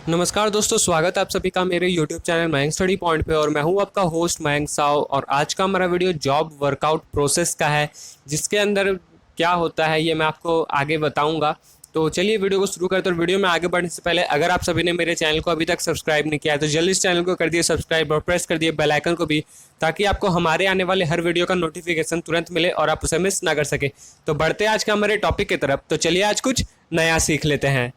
नमस्कार दोस्तों, स्वागत है आप सभी का मेरे YouTube channel Mayank study point पे। और मैं हूं आपका होस्ट मयंक साव। और आज का हमारा वीडियो जॉब वर्कआउट प्रोसेस का है, जिसके अंदर क्या होता है ये मैं आपको आगे बताऊंगा। तो चलिए वीडियो को शुरू करते हैं। वीडियो में आगे बढ़ने से पहले अगर आप सभी ने मेरे चैनल को अभी तक सब्सक्राइब नहीं किया है तो जल्दी इस चैनल को कर दिए सब्सक्राइब और प्रेस कर दिए बेल आइकन को भी, ताकि आपको हमारे आने वाले हर वीडियो का नोटिफिकेशन तुरंत मिले और आप उसे मिस ना कर सके। तो बढ़ते हैं आज के हमारे टॉपिक की तरफ। तो चलिए आज कुछ नया सीख लेते हैं।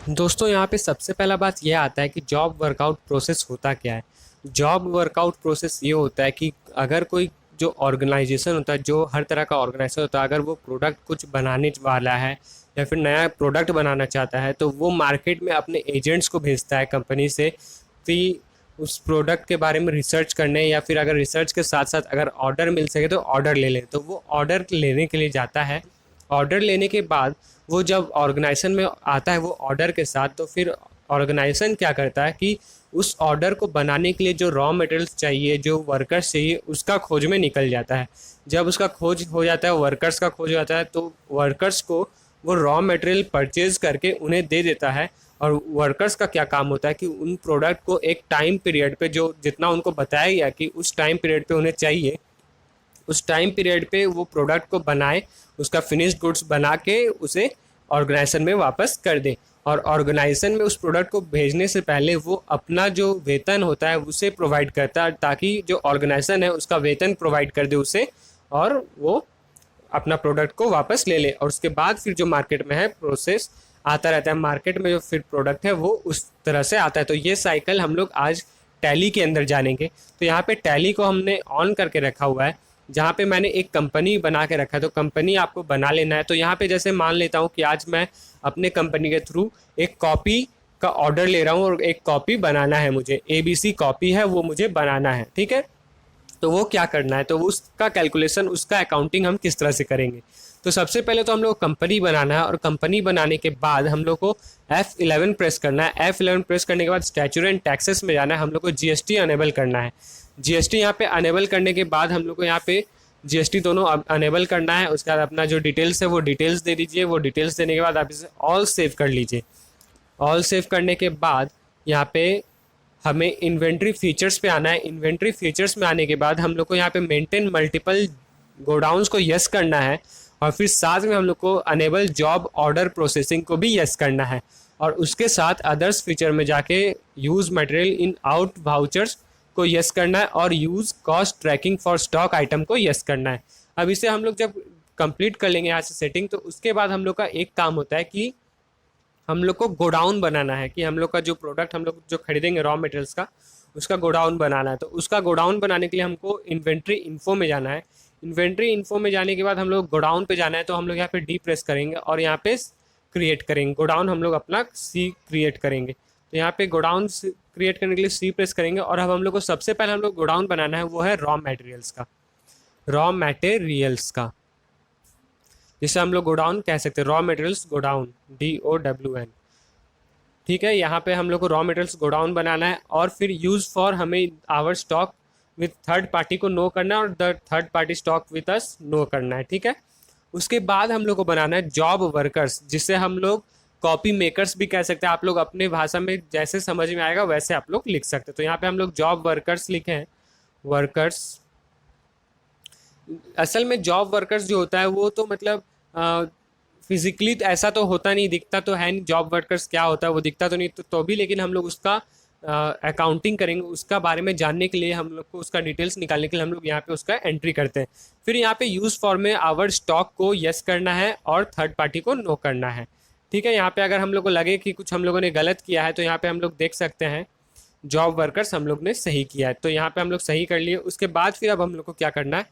दोस्तों, यहाँ पे सबसे पहला बात यह आता है कि जॉब वर्कआउट प्रोसेस होता क्या है। जॉब वर्कआउट प्रोसेस ये होता है कि अगर कोई जो ऑर्गेनाइजेशन होता है, जो हर तरह का ऑर्गेनाइजेशन होता है, अगर वो प्रोडक्ट कुछ बनाने वाला है या फिर नया प्रोडक्ट बनाना चाहता है, तो वो मार्केट में अपने एजेंट्स को भेजता है कंपनी से कि उस प्रोडक्ट के बारे में रिसर्च करने, या फिर अगर रिसर्च के साथ साथ अगर ऑर्डर मिल सके तो ऑर्डर ले लें। तो वो ऑर्डर लेने के लिए जाता है। ऑर्डर लेने के बाद वो जब ऑर्गेनाइजेशन में आता है वो ऑर्डर के साथ, तो फिर ऑर्गेनाइजेशन क्या करता है कि उस ऑर्डर को बनाने के लिए जो रॉ मटेरियल्स चाहिए, जो वर्कर्स चाहिए, उसका खोज में निकल जाता है। जब उसका खोज हो जाता है, वर्कर्स का खोज हो जाता है, तो वर्कर्स को वो रॉ मटेरियल परचेज करके उन्हें दे देता है। और वर्कर्स का क्या काम होता है कि उन प्रोडक्ट को एक टाइम पीरियड पे, जो जितना उनको बताया गया कि उस टाइम पीरियड पे उन्हें चाहिए, उस टाइम पीरियड पे वो प्रोडक्ट को बनाए, उसका फिनिश्ड गुड्स बना के उसे ऑर्गेनाइजेशन में वापस कर दे। और ऑर्गेनाइजेशन में उस प्रोडक्ट को भेजने से पहले वो अपना जो वेतन होता है उसे प्रोवाइड करता है, ताकि जो ऑर्गेनाइजेशन है उसका वेतन प्रोवाइड कर दे उसे, और वो अपना प्रोडक्ट को वापस ले ले। और उसके बाद फिर जो मार्केट में है प्रोसेस आता रहता है, मार्केट में जो फिर प्रोडक्ट है वो उस तरह से आता है। तो ये साइकिल हम लोग आज टैली के अंदर जानेंगे। तो यहाँ पे टैली को हमने ऑन करके रखा हुआ है, जहाँ पे मैंने एक कंपनी बना के रखा है। तो कंपनी आपको बना लेना है। तो यहाँ पे जैसे मान लेता हूँ कि आज मैं अपने कंपनी के थ्रू एक कॉपी का ऑर्डर ले रहा हूँ और एक कॉपी बनाना है मुझे, ABC कॉपी है वो मुझे बनाना है, ठीक है। तो वो क्या करना है, तो उसका कैलकुलेशन, उसका अकाउंटिंग हम किस तरह से करेंगे। तो सबसे पहले तो हम लोग कंपनी बनाना है, और कंपनी बनाने के बाद हम लोग को F11 प्रेस करना है। F11 प्रेस करने के बाद स्टैट्यूटरी एंड टैक्सेस में जाना है। हम लोग को GST अनेबल करना है। GST यहाँ पे अनेबल करने के बाद हम लोग को यहाँ पे GST दोनों अनेबल करना है। उसके बाद अपना जो डिटेल्स है वो डिटेल्स दे दीजिए। वो डिटेल्स देने के बाद आप इसे ऑल सेव कर लीजिए। ऑल सेव करने के बाद यहाँ पे हमें इन्वेंट्री फीचर्स पे आना है। इन्वेंट्री फीचर्स में आने के बाद हम लोग को यहाँ पे मेंटेन मल्टीपल गोडाउंस को यस करना है। और फिर साथ में हम लोग को अनेबल जॉब ऑर्डर प्रोसेसिंग को भी यस करना है। और उसके साथ अदर्स फीचर में जाके use material in out vouchers को यस करना है, और use cost tracking for stock item को यस करना है। अब इसे हम लोग जब कंप्लीट कर लेंगे यहाँ से सेटिंग, तो उसके बाद हम लोग का एक काम होता है कि हम लोग को गोडाउन बनाना है, कि हम लोग का जो प्रोडक्ट हम लोग जो खरीदेंगे रॉ मटेरियल्स का, उसका गोडाउन बनाना है। तो उसका गोडाउन बनाने के लिए हमको इन्वेंट्री इन्फो में जाना है। इन्वेंट्री इन्फो में जाने के बाद हम लोग गोडाउन पे जाना है। तो हम लोग यहाँ पे डी प्रेस करेंगे और यहाँ पे क्रिएट करेंगे गोडाउन। हम लोग अपना C क्रिएट करेंगे। तो यहाँ पे गोडाउन क्रिएट करने के लिए C प्रेस करेंगे। और अब हम लोग को सबसे पहले हम लोग गोडाउन बनाना है, वो है रॉ मटेरियल्स का। रॉ मटेरियल्स का जिसे हम लोग गोडाउन कह सकते हैं, रॉ मटेरियल्स गोडाउन, DOWN, ठीक है। यहाँ पे हम लोग को रॉ मटेरियल्स गोडाउन बनाना है। और फिर यूज़ फॉर हमें our stock with third party को नो करना है, और the third party stock with us no करना है, ठीक है। उसके बाद हम लोग को बनाना है जॉब वर्कर्स, जिसे हम लोग कॉपी मेकर्स भी कह सकते हैं। आप लोग अपने भाषा में जैसे समझ में आएगा वैसे आप लोग लिख सकते हैं। तो यहाँ पे हम लोग जॉब वर्कर्स लिखे हैं, वर्कर्स। असल में जॉब वर्कर्स जो होता है वो तो मतलब फिजिकली ऐसा तो होता नहीं, दिखता तो है नहीं जॉब वर्कर्स क्या होता है, वो दिखता तो नहीं, तो भी लेकिन हम लोग उसका अकाउंटिंग करेंगे। उसका बारे में जानने के लिए हम लोग को उसका डिटेल्स निकालने के लिए हम लोग यहाँ पे उसका एंट्री करते हैं। फिर यहाँ पे यूज़ फॉर में आवर स्टॉक को यस करना है और थर्ड पार्टी को नो करना है, ठीक है। यहाँ पे अगर हम लोग को लगे कि कुछ हम लोगों ने गलत किया है, तो यहाँ पे हम लोग देख सकते हैं जॉब वर्कर्स हम लोग ने सही किया है। तो यहाँ पे हम लोग सही कर लिए। उसके बाद फिर अब हम लोग को क्या करना है,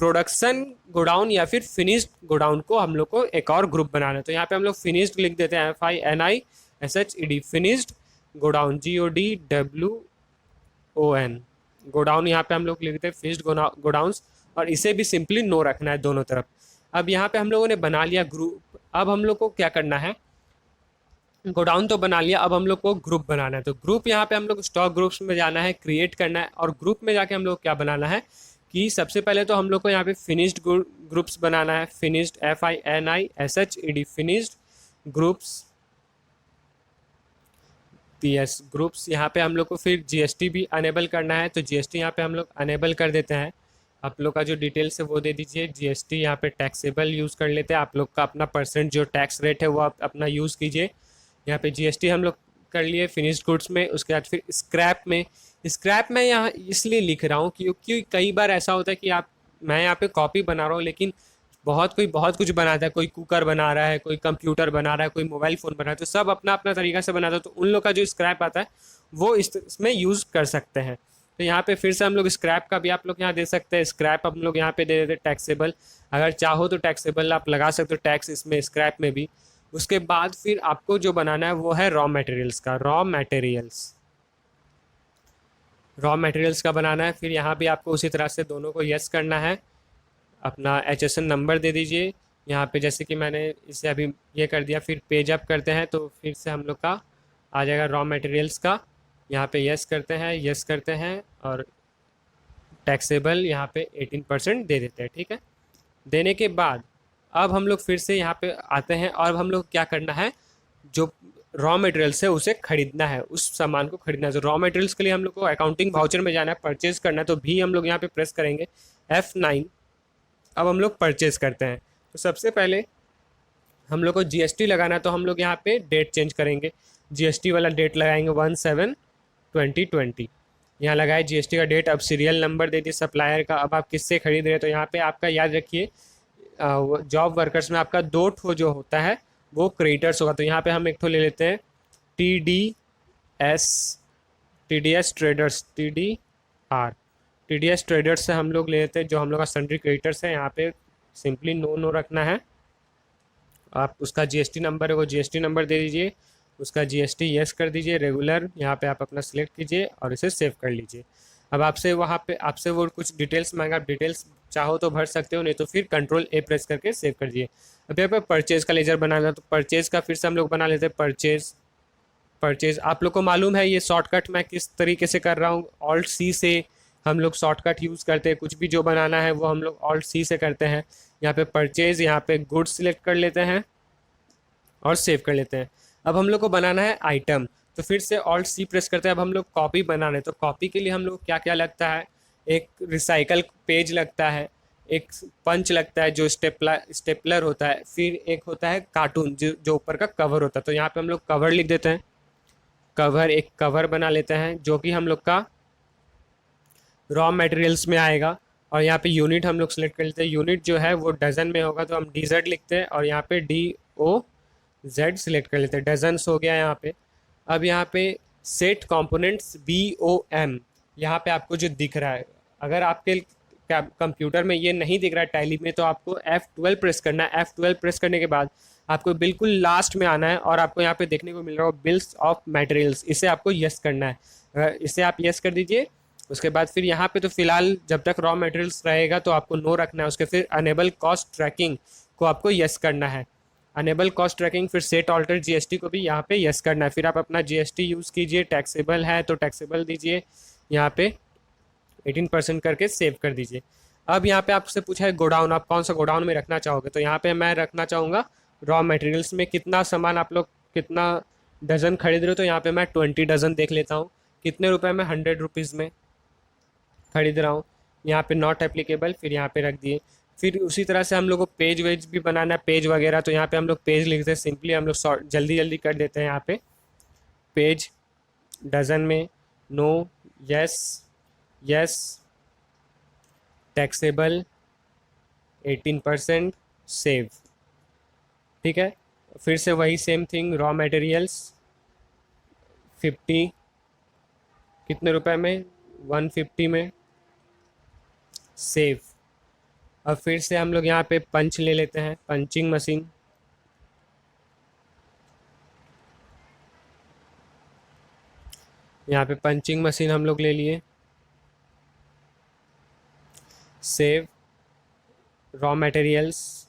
प्रोडक्शन गोडाउन या फिर फिनिश्ड गोडाउन को हम लोग को एक और ग्रुप बनाना है। तो यहाँ पे हम लोग फिनिश्ड लिख देते हैं, FINISHED, finished godown, GODWON, godown. यहाँ पे हम लोग लिखते हैं फिनिश्ड गोडाउन्स, और इसे भी सिंपली नो रखना है दोनों तरफ। अब यहाँ पे हम लोगों ने बना लिया ग्रुप। अब हम लोग को क्या करना है, गोडाउन तो बना लिया, अब हम लोग को ग्रुप बनाना है। तो ग्रुप यहाँ पे हम लोग स्टॉक ग्रुप्स में जाना है, क्रिएट करना है, और ग्रुप में जाके हम लोग क्या बनाना है कि सबसे पहले तो हम लोग को यहाँ पे फिनिश्ड ग्रुप्स बनाना है। Finished FINISHED finished groups PS groups. यहाँ पे हम लोग को फिर GST भी अनेबल करना है, तो GST यहाँ पे हम लोग अनेबल कर देते हैं। आप लोग का जो डिटेल्स है वो दे दीजिए। GST यहाँ पे टैक्सेबल यूज़ कर लेते हैं, आप लोग का अपना परसेंट जो टैक्स रेट है वो आप अपना यूज़ कीजिए। यहाँ पे GST हम लोग कर लिए फिनिश्ड गुड्स में। उसके बाद फिर स्क्रैप में यहाँ इसलिए लिख रहा हूँ क्योंकि कई बार ऐसा होता है कि मैं यहाँ पे कॉपी बना रहा हूँ, लेकिन कोई बहुत कुछ बनाता है। कोई कुकर बना रहा है, कोई कंप्यूटर बना रहा है, कोई मोबाइल फ़ोन बना रहा है, तो सब अपना अपना तरीका से बनाता है। तो उन लोग का जो स्क्रैप आता है वो इसमें यूज़ कर सकते हैं। तो यहाँ पे फिर से हम लोग स्क्रैप का भी आप लोग यहाँ दे सकते हैं। स्क्रैप हम लोग यहाँ पे दे देते हैं टैक्सेबल। अगर चाहो तो टैक्सेबल आप लगा सकते हो टैक्स इसमें, स्क्रैप में भी। उसके बाद फिर आपको जो बनाना है वो है रॉ मटेरियल्स का बनाना है। फिर यहाँ भी आपको उसी तरह से दोनों को यस करना है। अपना HSN नंबर दे दीजिए यहाँ पे, जैसे कि मैंने इसे अभी ये कर दिया। फिर पेज अप करते हैं तो फिर से हम लोग का आ जाएगा रॉ मटेरियल्स का। यहाँ पे यस करते हैं और टैक्सेबल यहाँ पे 18% दे देते हैं। ठीक है, देने के बाद अब हम लोग फिर से यहाँ पे आते हैं और हम लोग क्या करना है, जो रॉ मटेरियल्स है उसे खरीदना है, उस सामान को खरीदना है। तो रॉ मटेरियल्स के लिए हम लोग को अकाउंटिंग वाउचर में जाना है, परचेज करना है। तो भी हम लोग यहाँ पे प्रेस करेंगे F9। अब हम लोग परचेज करते हैं। तो सबसे पहले हम लोग को GST लगाना है, तो हम लोग यहाँ पे डेट चेंज करेंगे। GST वाला डेट लगाएंगे 1/7/2020। यहाँ लगाए GST का डेट। अब सीरियल नंबर दे दिए सप्लायर का। अब आप किससे खरीद रहे हैं, तो यहाँ पे आपका याद रखिए जॉब वर्कर्स में आपका 2 ठो जो होता है वो क्रेडिटर्स होगा। तो यहाँ पे हम एक ठो ले लेते हैं TDS TDS ट्रेडर्स से हम लोग ले लेते हैं, जो हम लोग का सन्ड्री क्रेडिटर्स है। यहाँ पे सिंपली नो रखना है। आप उसका GST नंबर है वो GST नंबर दे दीजिए। उसका GST यस कर दीजिए। रेगुलर यहाँ पे आप अपना सिलेक्ट कीजिए और इसे सेव कर लीजिए। अब आपसे वो कुछ डिटेल्स मांगा, आप डिटेल्स चाहो तो भर सकते हो, नहीं तो फिर Ctrl+A प्रेस करके सेव कर दीजिए। अब यहाँ पे परचेज़ का लेजर बनाना है, तो परचेज़ का फिर से हम लोग बना लेते हैं परचेज़। आप लोग को मालूम है ये शॉर्टकट मैं किस तरीके से कर रहा हूँ। Alt+C से हम लोग शॉर्टकट यूज़ करते हैं, कुछ भी जो बनाना है वो हम लोग Alt+C से करते हैं। यहाँ पे परचेज़, यहाँ पे गुड्स सिलेक्ट कर लेते हैं और सेव कर लेते हैं। अब हम लोग को बनाना है आइटम, तो फिर से Alt+C प्रेस करते हैं। अब हम लोग कॉपी बनाना है, तो कॉपी के लिए हम लोग क्या क्या लगता है, एक रिसाइकल पेज लगता है, एक पंच लगता है जो स्टेपलर होता है, फिर एक होता है कार्टून जो ऊपर का कवर होता है। तो यहाँ पे हम लोग कवर लिख देते हैं। एक कवर बना लेते हैं जो कि हम लोग का रॉ मटेरियल्स में आएगा। और यहाँ पे यूनिट हम लोग सेलेक्ट कर लेते हैं। यूनिट जो है वो डजन में होगा, तो हम DZ लिखते हैं और यहाँ पे DOZ सिलेक्ट कर लेते हैं। डजन्स हो गया यहाँ पे। अब यहाँ पे सेट कंपोनेंट्स BOM, यहाँ पे आपको जो दिख रहा है, अगर आपके कंप्यूटर में ये नहीं दिख रहा है टैली में, तो आपको F12 प्रेस करना है। F12 प्रेस करने के बाद आपको बिल्कुल लास्ट में आना है और आपको यहाँ पे देखने को मिल रहा है बिल्स ऑफ मटेरियल्स, इसे आपको यस करना है। इसे आप यस कर दीजिए। उसके बाद फिर यहाँ पे तो फिलहाल जब तक रॉ मटेरियल्स रहेगा तो आपको नो रखना है। उसके फिर अनेबल कॉस्ट ट्रैकिंग को आपको यस करना है। अनेबल कॉस्ट ट्रैकिंग, फिर सेट ऑल्टर GST को भी यहाँ पे यस करना है। फिर आप अपना GST यूज़ कीजिए। टैक्सेबल है तो टैक्सेबल दीजिए, यहाँ पे 18% करके सेव कर दीजिए। अब यहाँ पे आपसे पूछा है गोडाउन, आप कौन सा गोडाउन में रखना चाहोगे, तो यहाँ पे मैं रखना चाहूँगा रॉ मटेरियल्स में। कितना सामान आप लोग कितना डजन खरीद रहे हो, तो यहाँ पे मैं 20 डजन देख लेता हूँ। कितने रुपए में, 100 रुपीज़ में खरीद रहा हूँ। यहाँ पे नॉट एप्लीकेबल, फिर यहाँ पे रख दिए। फिर उसी तरह से हम लोग को पेज वेज भी बनाना है, पेज वगैरह। तो यहाँ पे हम लोग पेज लिखते हैं, सिंपली हम लोग जल्दी जल्दी कर देते हैं। यहाँ पे पेज डजन में no, yes yes, taxable 18%, save. ठीक है, फिर से वही सेम थिंग, रॉ मटेरियल्स 50, कितने रुपए में, 150 में, सेव। अब फिर से हम लोग यहाँ पे पंच ले लेते हैं, पंचिंग मशीन। यहाँ पे पंचिंग मशीन हम लोग ले लिए, सेव। रॉ मटेरियल्स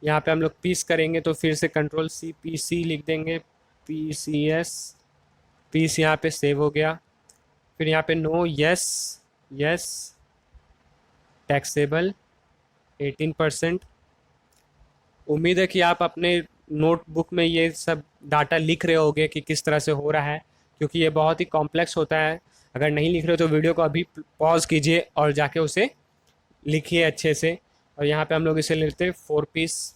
यहाँ पे हम लोग पीस करेंगे, तो फिर से Ctrl+C PC लिख देंगे, PCS, पीस यहाँ पे सेव हो गया। फिर यहाँ पे नो, यस, यस, टैक्सेबल 18%। उम्मीद है कि आप अपने नोटबुक में ये सब डाटा लिख रहे होगे कि किस तरह से हो रहा है, क्योंकि ये बहुत ही कॉम्प्लेक्स होता है। अगर नहीं लिख रहे हो तो वीडियो को अभी पॉज कीजिए और जाके उसे लिखिए अच्छे से। और यहाँ पे हम लोग इसे लेते हैं 4 पीस,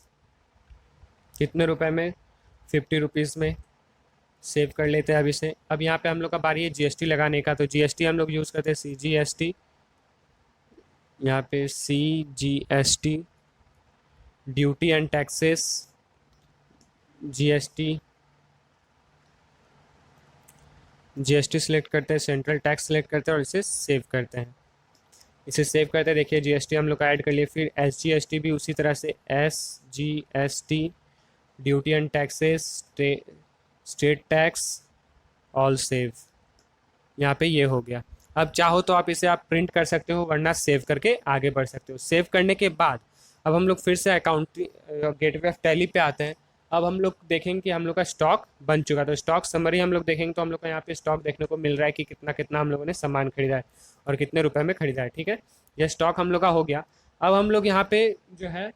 कितने रुपए में, 50 रुपीज़ में। सेव कर लेते हैं अब इसे। अब यहाँ पे हम लोग का बारी है जीएसटी लगाने का, तो जीएसटी हम लोग यूज़ करते हैं CGST। यहाँ पे CGST, duty and taxes, GST, GST select करते हैं, सेंट्रल टैक्स सिलेक्ट करते हैं और इसे सेव करते हैं। इसे सेव करते हैं, देखिए जीएसटी हम लोग का ऐड कर लिए। फिर SGST भी उसी तरह से SGST, duty and taxes, state tax, all save. यहाँ पे ये हो गया। अब चाहो तो आप इसे आप प्रिंट कर सकते हो, वरना सेव करके आगे बढ़ सकते हो। सेव करने के बाद अब हम लोग फिर से अकाउंटिंग गेटवे ऑफ टैली पे आते हैं। अब हम लोग देखेंगे कि हम लोग का स्टॉक बन चुका, तो स्टॉक समरी हम लोग देखेंगे तो हम लोग का यहाँ पे स्टॉक देखने को मिल रहा है कि कितना कितना हम लोगों ने सामान खरीदा है और कितने रुपए में खरीदा है। ठीक है, ये स्टॉक हम लोग का हो गया। अब हम लोग यहाँ पे जो है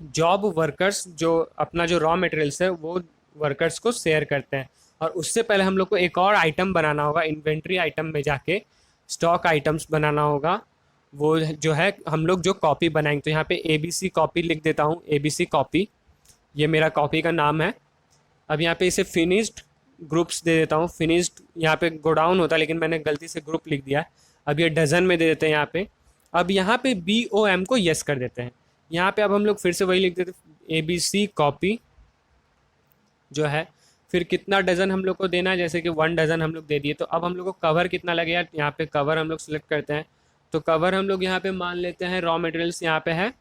जॉब वर्कर्स, जो अपना जो रॉ मटेरियल्स है वो वर्कर्स को शेयर करते हैं। और उससे पहले हम लोग को एक और आइटम बनाना होगा, इन्वेंट्री आइटम में जाके स्टॉक आइटम्स बनाना होगा। वो जो है हम लोग जो कॉपी बनाएंगे, तो यहाँ पे ABC कॉपी लिख देता हूँ, ABC कॉपी, ये मेरा कॉपी का नाम है। अब यहाँ पे इसे फिनिश्ड ग्रुप्स दे देता हूँ। फिनिश्ड यहाँ पे गोडाउन होता है, लेकिन मैंने गलती से ग्रुप लिख दिया है। अब ये डजन में दे देते हैं यहाँ पे। अब यहाँ पे BOM को यस कर देते हैं। यहाँ पे अब हम लोग फिर से वही लिख देते हैं, ABC कॉपी जो है। फिर कितना डजन हम लोग को देना है, जैसे कि 1 डजन हम लोग दे दिए। तो अब हम लोग को कवर कितना लगेगा, यहाँ पे कवर हम लोग सिलेक्ट करते हैं। तो कवर हम लोग यहाँ पे मान लेते हैं, रॉ मटेरियल्स यहाँ पे है,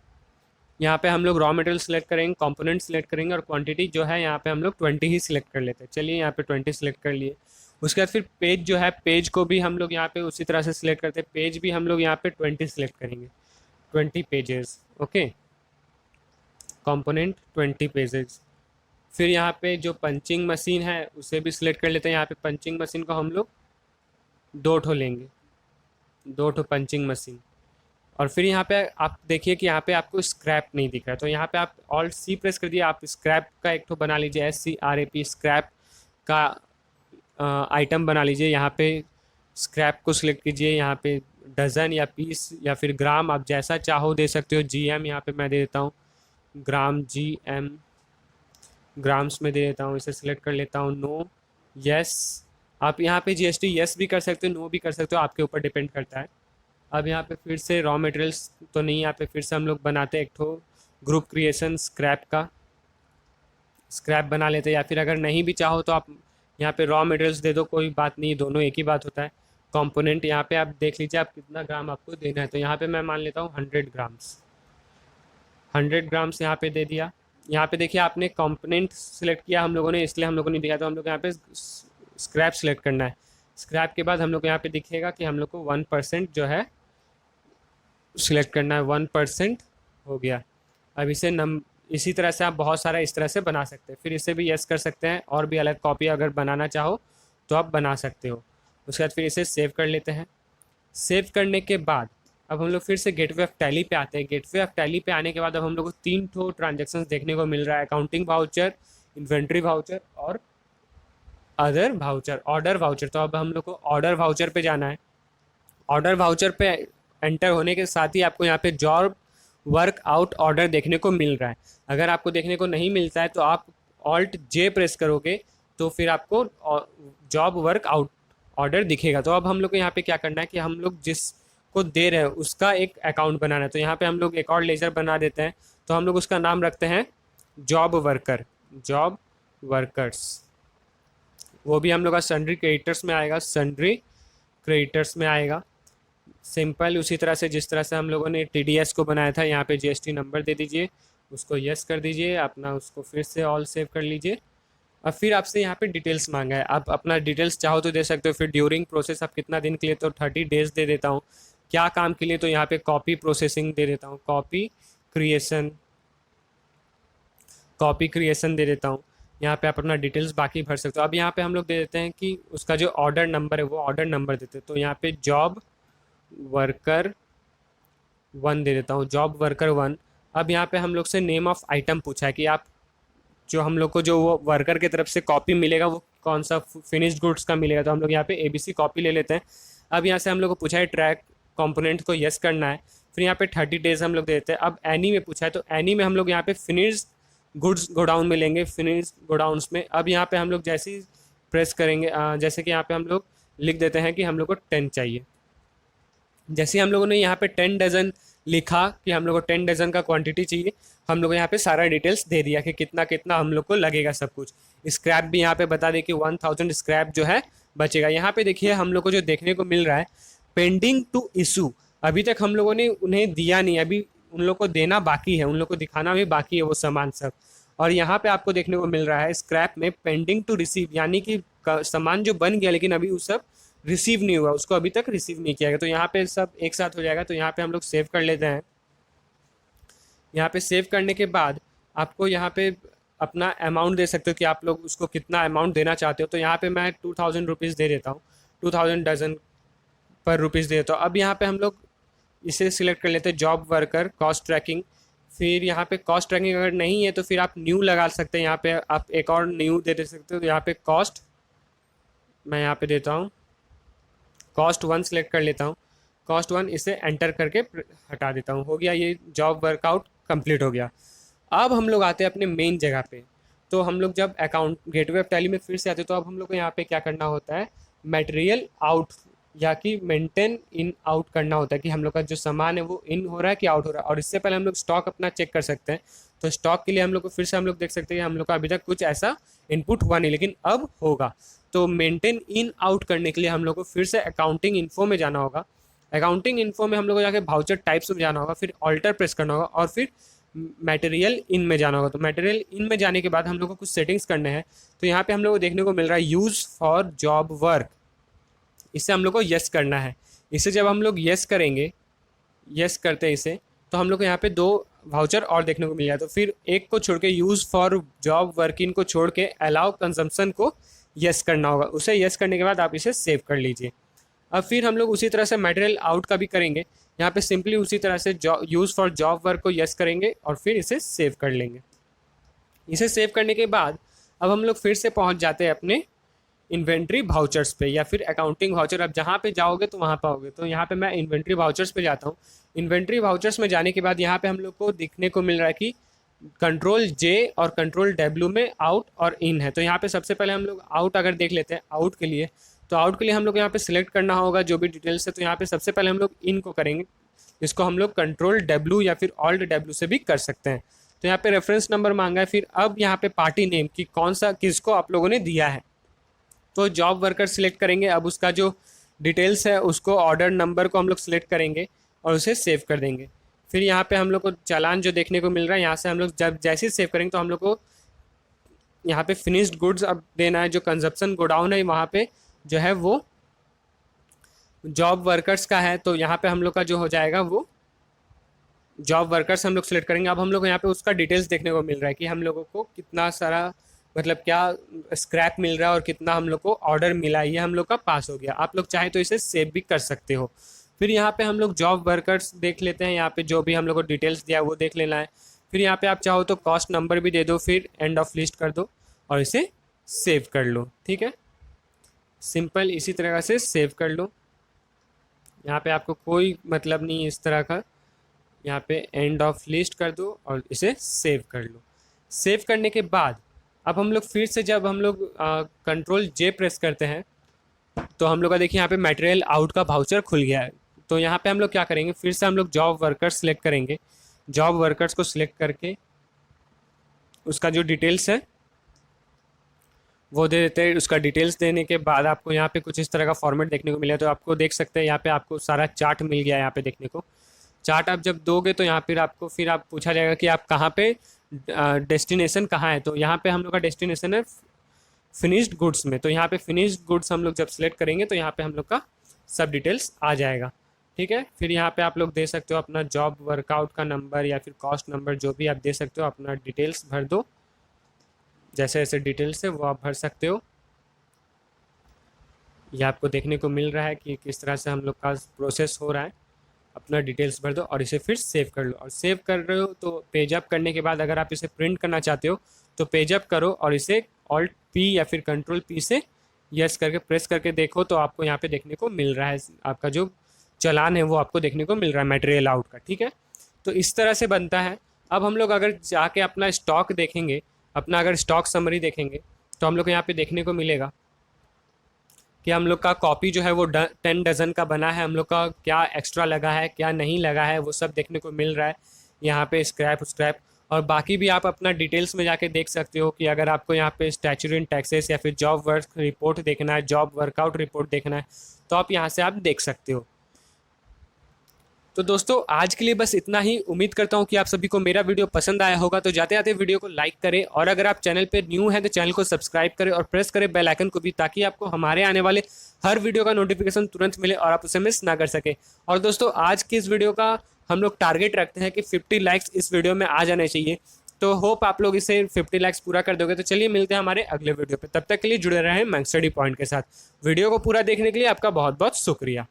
यहाँ पे हम लोग रॉ मटेरियल सिलेक्ट करेंगे, कंपोनेंट सिलेक्ट करेंगे और क्वांटिटी जो है यहाँ पे हम लोग 20 ही सिलेक्ट कर लेते हैं। चलिए यहाँ पे 20 सिलेक्ट कर लिए। उसके बाद फिर पेज जो है, पेज को भी हम लोग यहाँ पे उसी तरह से सिलेक्ट करते हैं। पेज भी हम लोग यहाँ पे 20 सिलेक्ट करेंगे, 20 पेजेस। Okay, component 20 pages. फिर यहाँ पे जो पंचिंग मशीन है उसे भी सिलेक्ट कर लेते हैं। यहाँ पे पंचिंग मशीन को हम लोग 2 ठो लेंगे, 2 ठो पंचिंग मशीन। और फिर यहाँ पे आप देखिए कि यहाँ पे आपको स्क्रैप नहीं दिख रहा, तो यहाँ पे आप Alt+C प्रेस कर दिए, आप स्क्रैप का एक ठो बना लीजिए, SCRAP, स्क्रैप का आइटम बना लीजिए। यहाँ पे स्क्रैप को सिलेक्ट कीजिए, यहाँ पे डज़न या पीस या फिर ग्राम आप जैसा चाहो दे सकते हो। GM यहाँ पे मैं दे देता हूँ, ग्राम, GM ग्राम्स में दे देता हूँ। इसे सिलेक्ट कर लेता हूँ, नो, यस। आप यहाँ पे GST यस भी कर सकते हो, नो भी कर सकते हो, आपके ऊपर डिपेंड करता है। अब यहाँ पे फिर से रॉ मटेरियल्स तो नहीं, यहाँ पे फिर से हम लोग बनाते हैं एक ठो ग्रुप क्रिएशन स्क्रैप का, स्क्रैप बना लेते हैं। या फिर अगर नहीं भी चाहो तो आप यहाँ पे रॉ मटेरियल्स दे दो, कोई बात नहीं, दोनों एक ही बात होता है। कंपोनेंट यहाँ पे आप देख लीजिए आप कितना ग्राम आपको देना है, तो यहाँ पे मैं मान लेता हूँ 100 ग्राम्स, 100 ग्राम्स यहाँ पे दे दिया। यहाँ पे देखिए आपने कंपोनेंट सिलेक्ट किया हम लोगों ने, इसलिए हम लोगों ने दिखा, तो हम लोग यहाँ पे स्क्रैप सिलेक्ट करना है। स्क्रैप के बाद हम लोग यहाँ पे दिखेगा कि हम लोग को 1% जो है सिलेक्ट करना है, 1% हो गया। अब इसी तरह से आप बहुत सारा इस तरह से बना सकते हैं। फिर इसे भी यस कर सकते हैं, और भी अलग कॉपी अगर बनाना चाहो तो आप बना सकते हो। उसके बाद फिर इसे सेव कर लेते हैं। सेव करने के बाद अब हम लोग फिर से गेटवे ऑफ टैली पे आते हैं। गेटवे ऑफ टैली पे आने के बाद अब हम लोग को 3 ठो ट्रांजेक्शन्स देखने को मिल रहा है, अकाउंटिंग वाउचर, इन्वेंट्री वाउचर और अदर वाउचर, ऑर्डर वाउचर। तो अब हम लोग को ऑर्डर वाउचर पे जाना है। ऑर्डर वाउचर पे एंटर होने के साथ ही आपको यहाँ पे जॉब वर्क आउट ऑर्डर देखने को मिल रहा है। अगर आपको देखने को नहीं मिलता है तो आप Alt+J प्रेस करोगे तो फिर आपको जॉब वर्क आउट ऑर्डर दिखेगा। तो अब हम लोग को यहाँ पे क्या करना है कि हम लोग जिसको दे रहे हैं उसका एक अकाउंट बनाना है। तो यहाँ पे हम लोग एक और लेजर बना देते हैं, तो हम लोग उसका नाम रखते हैं जॉब वर्कर, जॉब वर्कर्स। वो भी हम लोग का सन्ड्री क्रेडिटर्स में आएगा, सन्ड्री क्रेडिटर्स में आएगा। सिंपल उसी तरह से जिस तरह से हम लोगों ने TDS को बनाया था, यहाँ पे GST नंबर दे दीजिए, उसको यस कर दीजिए, अपना उसको फिर से ऑल सेव कर लीजिए। और फिर आपसे यहाँ पे डिटेल्स मांगा है, आप अपना डिटेल्स चाहो तो दे सकते हो। फिर ड्यूरिंग प्रोसेस आप कितना दिन के लिए, तो 30 डेज दे देता हूँ। क्या काम के लिए, तो यहाँ पे कॉपी प्रोसेसिंग दे देता हूँ, कॉपी क्रिएशन, कॉपी क्रिएशन दे देता हूँ। यहाँ पे आप अपना डिटेल्स बाकी भर सकते हो। अब यहाँ पे हम लोग दे देते हैं कि उसका जो ऑर्डर नंबर है वो ऑर्डर नंबर देते हैं, तो यहाँ पे जॉब वर्कर 1 दे देता हूँ, जॉब वर्कर 1। अब यहाँ पे हम लोग से नेम ऑफ आइटम पूछा है कि आप जो हम लोग को जो वो वर्कर की तरफ से कॉपी मिलेगा वो कौन सा फिनिश्ड गुड्स का मिलेगा, तो हम लोग यहाँ पे ABC कॉपी ले लेते हैं। अब यहाँ से हम लोग को पूछा है ट्रैक कंपोनेंट को यस करना है, फिर यहाँ पे 30 डेज हम लोग देते हैं। अब एनी में पूछा है तो एनी में हम लोग यहाँ पे फिनिश्ड गुड्स गोडाउन में लेंगे, फिनिश्ड गोडाउन्स में। अब यहाँ पे हम लोग जैसे ही प्रेस करेंगे जैसे कि यहाँ पे हम लोग लिख देते हैं कि हम लोग को 10 चाहिए। जैसे हम लोगों ने यहाँ पे 10 डजन लिखा कि हम लोग को 10 डजन का क्वांटिटी चाहिए, हम लोग यहाँ पे सारा डिटेल्स दे दिया कि कितना कितना हम लोग को लगेगा सब कुछ। स्क्रैप भी यहाँ पे बता दें कि 1000 स्क्रैप जो है बचेगा। यहाँ पे देखिए हम लोग को जो देखने को मिल रहा है पेंडिंग टू इशू, अभी तक हम लोगों ने उन्हें दिया नहीं, अभी उन लोग को देना बाकी है, उन लोग को दिखाना भी बाकी है वो सामान सब। और यहाँ पे आपको देखने को मिल रहा है स्क्रैप में पेंडिंग टू रिसीव, यानी कि सामान जो बन गया लेकिन अभी वो सब रिसीव नहीं हुआ, उसको अभी तक रिसीव नहीं किया गया। तो यहाँ पे सब एक साथ हो जाएगा, तो यहाँ पे हम लोग सेव कर लेते हैं। यहाँ पे सेव करने के बाद आपको यहाँ पे अपना अमाउंट दे सकते हो कि आप लोग उसको कितना अमाउंट देना चाहते हो। तो यहाँ पे मैं 2000 रुपीज़ दे देता हूँ, 2000 डजन पर रुपीज़ दे देता हूँ। अब यहाँ पे हम लोग इसे सिलेक्ट कर लेते हैं जॉब वर्कर कॉस्ट ट्रैकिंग। फिर यहाँ पे कॉस्ट ट्रैकिंग अगर नहीं है तो फिर आप न्यू लगा सकते हैं, यहाँ पे आप एक और न्यू दे सकते हो। तो यहाँ पे कॉस्ट मैं यहाँ पे देता हूँ कॉस्ट 1 सेलेक्ट कर लेता हूँ, कॉस्ट 1 इसे एंटर करके हटा देता हूँ। हो गया, ये जॉब वर्कआउट कंप्लीट हो गया। अब हम लोग आते हैं अपने मेन जगह पे। तो हम लोग जब अकाउंट गेटवे ऑफ टैली में फिर से आते हैं तो अब हम लोग को यहाँ पे क्या करना होता है, मटेरियल आउट या कि मेंटेन इन आउट करना होता है कि हम लोग का जो सामान है वो इन हो रहा है कि आउट हो रहा है। और इससे पहले हम लोग स्टॉक अपना चेक कर सकते हैं। तो स्टॉक के लिए हम लोग को फिर से हम लोग देख सकते हैं कि हम लोग का अभी तक कुछ ऐसा इनपुट हुआ नहीं, लेकिन अब होगा। तो मेंटेन इन आउट करने के लिए हम लोग को फिर से अकाउंटिंग इन्फो में जाना होगा। अकाउंटिंग इन्फो में हम लोग को जाके भाउचर टाइप्स में जाना होगा, फिर ऑल्टर प्रेस करना होगा और फिर मटेरियल इन में जाना होगा। तो मटेरियल इन में जाने के बाद हम लोग को कुछ सेटिंग्स करने हैं। तो यहाँ पे हम लोग को देखने को मिल रहा है यूज़ फॉर जॉब वर्क, इसे हम लोग को यस करना है। इसे जब हम लोग यस करेंगे, यस करते हैं इसे, तो हम लोग को यहाँ पे 2 वाउचर और देखने को मिल जाए। तो फिर एक को छोड़ के यूज़ फॉर जॉब वर्किंग को छोड़ के अलाउ कंजम्पशन को यस करना होगा। उसे यस करने के बाद आप इसे सेव कर लीजिए। अब फिर हम लोग उसी तरह से मटेरियल आउट का भी करेंगे। यहाँ पे सिंपली उसी तरह से यूज़ फॉर जॉब वर्क को यस करेंगे और फिर इसे सेव कर लेंगे। इसे सेव करने के बाद अब हम लोग फिर से पहुँच जाते हैं अपने इन्वेंट्री वाउचर्स पे या फिर अकाउंटिंग वाउचर। अब जहाँ पे जाओगे तो वहाँ पाओगे। तो यहाँ पे मैं इन्वेंट्री वाउचर्स पे जाता हूँ। इन्वेंट्री वाउचर्स में जाने के बाद यहाँ पे हम लोग को दिखने को मिल रहा है कि कंट्रोल J और कंट्रोल W में आउट और इन है। तो यहाँ पे सबसे पहले हम लोग आउट अगर देख लेते हैं आउट के लिए, तो आउट के लिए हम लोग यहाँ पे सिलेक्ट करना होगा जो भी डिटेल्स है। तो यहाँ पे सबसे पहले हम लोग इन को करेंगे, जिसको हम लोग कंट्रोल W या फिर ऑल्ट W से भी कर सकते हैं। तो यहाँ पे रेफरेंस नंबर मांगा है। फिर अब यहाँ पे पार्टी नेम कि कौन सा किसको आप लोगों ने दिया है, तो जॉब वर्कर सिलेक्ट करेंगे। अब उसका जो डिटेल्स है उसको ऑर्डर नंबर को हम लोग सिलेक्ट करेंगे और उसे सेव कर देंगे। फिर यहाँ पे हम लोग को चालान जो देखने को मिल रहा है, यहाँ से हम लोग जब जैसे ही सेव करेंगे तो हम लोग को यहाँ पे फिनिश्ड गुड्स अब देना है। जो कंजप्शन गोडाउन है वहाँ पे जो है वो जॉब वर्कर्स का है। तो यहाँ पे हम लोग का जो हो जाएगा वो जॉब वर्कर्स हम लोग सेलेक्ट करेंगे। अब हम लोग यहाँ पे उसका डिटेल्स देखने को मिल रहा है कि हम लोगों को कितना सारा मतलब क्या स्क्रैप मिल रहा है और कितना हम लोग को ऑर्डर मिला है, ये हम लोग का पास हो गया। आप लोग चाहे तो इसे सेव भी कर सकते हो। फिर यहाँ पे हम लोग जॉब वर्कर्स देख लेते हैं, यहाँ पे जो भी हम लोग को डिटेल्स दिया है वो देख लेना है। फिर यहाँ पे आप चाहो तो कॉस्ट नंबर भी दे दो, फिर एंड ऑफ लिस्ट कर दो और इसे सेव कर लो। ठीक है, सिंपल इसी तरह से सेव कर लो। यहाँ पे आपको कोई मतलब नहीं इस तरह का, यहाँ पे एंड ऑफ लिस्ट कर दो और इसे सेव कर लो। सेव करने के बाद अब हम लोग फिर से जब हम लोग कंट्रोल J प्रेस करते हैं तो हम लोग का देखिए यहाँ पे मटेरियल आउट का वाउचर खुल गया है। तो यहाँ पे हम लोग क्या करेंगे, फिर से हम लोग जॉब वर्कर्स सेलेक्ट करेंगे। जॉब वर्कर्स को सिलेक्ट करके उसका जो डिटेल्स है वो दे देते हैं। उसका डिटेल्स देने के बाद आपको यहाँ पे कुछ इस तरह का फॉर्मेट देखने को मिला। तो आपको देख सकते हैं यहाँ पे आपको सारा चार्ट मिल गया है। यहाँ पे देखने को चार्ट आप जब दोगे तो यहाँ फिर आप पूछा जाएगा कि आप कहाँ पे डेस्टिनेशन कहाँ है। तो यहाँ पे हम लोग का डेस्टिनेशन है फिनिश्ड गुड्स में। तो यहाँ पे फिनिश्ड गुड्स हम लोग जब सेलेक्ट करेंगे तो यहाँ पे हम लोग का सब डिटेल्स आ जाएगा। ठीक है, फिर यहाँ पे आप लोग दे सकते हो अपना जॉब वर्कआउट का नंबर या फिर कॉस्ट नंबर, जो भी आप दे सकते हो। अपना डिटेल्स भर दो जैसे जैसे डिटेल्स है वो आप भर सकते हो। ये आपको देखने को मिल रहा है कि किस तरह से हम लोग का प्रोसेस हो रहा है। अपना डिटेल्स भर दो और इसे फिर सेव कर लो। और सेव कर रहे हो तो पेज अप करने के बाद अगर आप इसे प्रिंट करना चाहते हो तो पेज अप करो और इसे ऑल्ट पी या फिर कंट्रोल पी से यस करके प्रेस करके देखो तो आपको यहाँ पे देखने को मिल रहा है, आपका जो चालान है वो आपको देखने को मिल रहा है मटेरियल आउट का। ठीक है, तो इस तरह से बनता है। अब हम लोग अगर जाके अपना स्टॉक देखेंगे, अपना अगर स्टॉक समरी देखेंगे तो हम लोग को यहाँ पे देखने को मिलेगा कि हम लोग का कॉपी जो है वो 10 डज़न का बना है। हम लोग का क्या एक्स्ट्रा लगा है क्या नहीं लगा है वो सब देखने को मिल रहा है यहाँ पे। स्क्रैप स्क्रैप और बाकी भी आप अपना डिटेल्स में जाके देख सकते हो कि अगर आपको यहाँ पे स्टैट्यूटरी एंड टैक्सेस या फिर जॉब वर्क रिपोर्ट देखना है, जॉब वर्कआउट रिपोर्ट देखना है, तो आप यहाँ से आप देख सकते हो। तो दोस्तों आज के लिए बस इतना ही। उम्मीद करता हूँ कि आप सभी को मेरा वीडियो पसंद आया होगा। तो जाते जाते वीडियो को लाइक करें और अगर आप चैनल पे न्यू हैं तो चैनल को सब्सक्राइब करें और प्रेस करें बेल आइकन को भी, ताकि आपको हमारे आने वाले हर वीडियो का नोटिफिकेशन तुरंत मिले और आप उसे मिस ना कर सके। और दोस्तों आज की इस वीडियो का हम लोग टारगेट रखते हैं कि 50 लाइक्स इस वीडियो में आ जाने चाहिए। तो होप आप लोग इसे 50 लाइक्स पूरा कर दोगे। तो चलिए मिलते हैं हमारे अगले वीडियो पे, तब तक के लिए जुड़े रहें मैक्स स्टडी पॉइंट के साथ। वीडियो को पूरा देखने के लिए आपका बहुत बहुत शुक्रिया।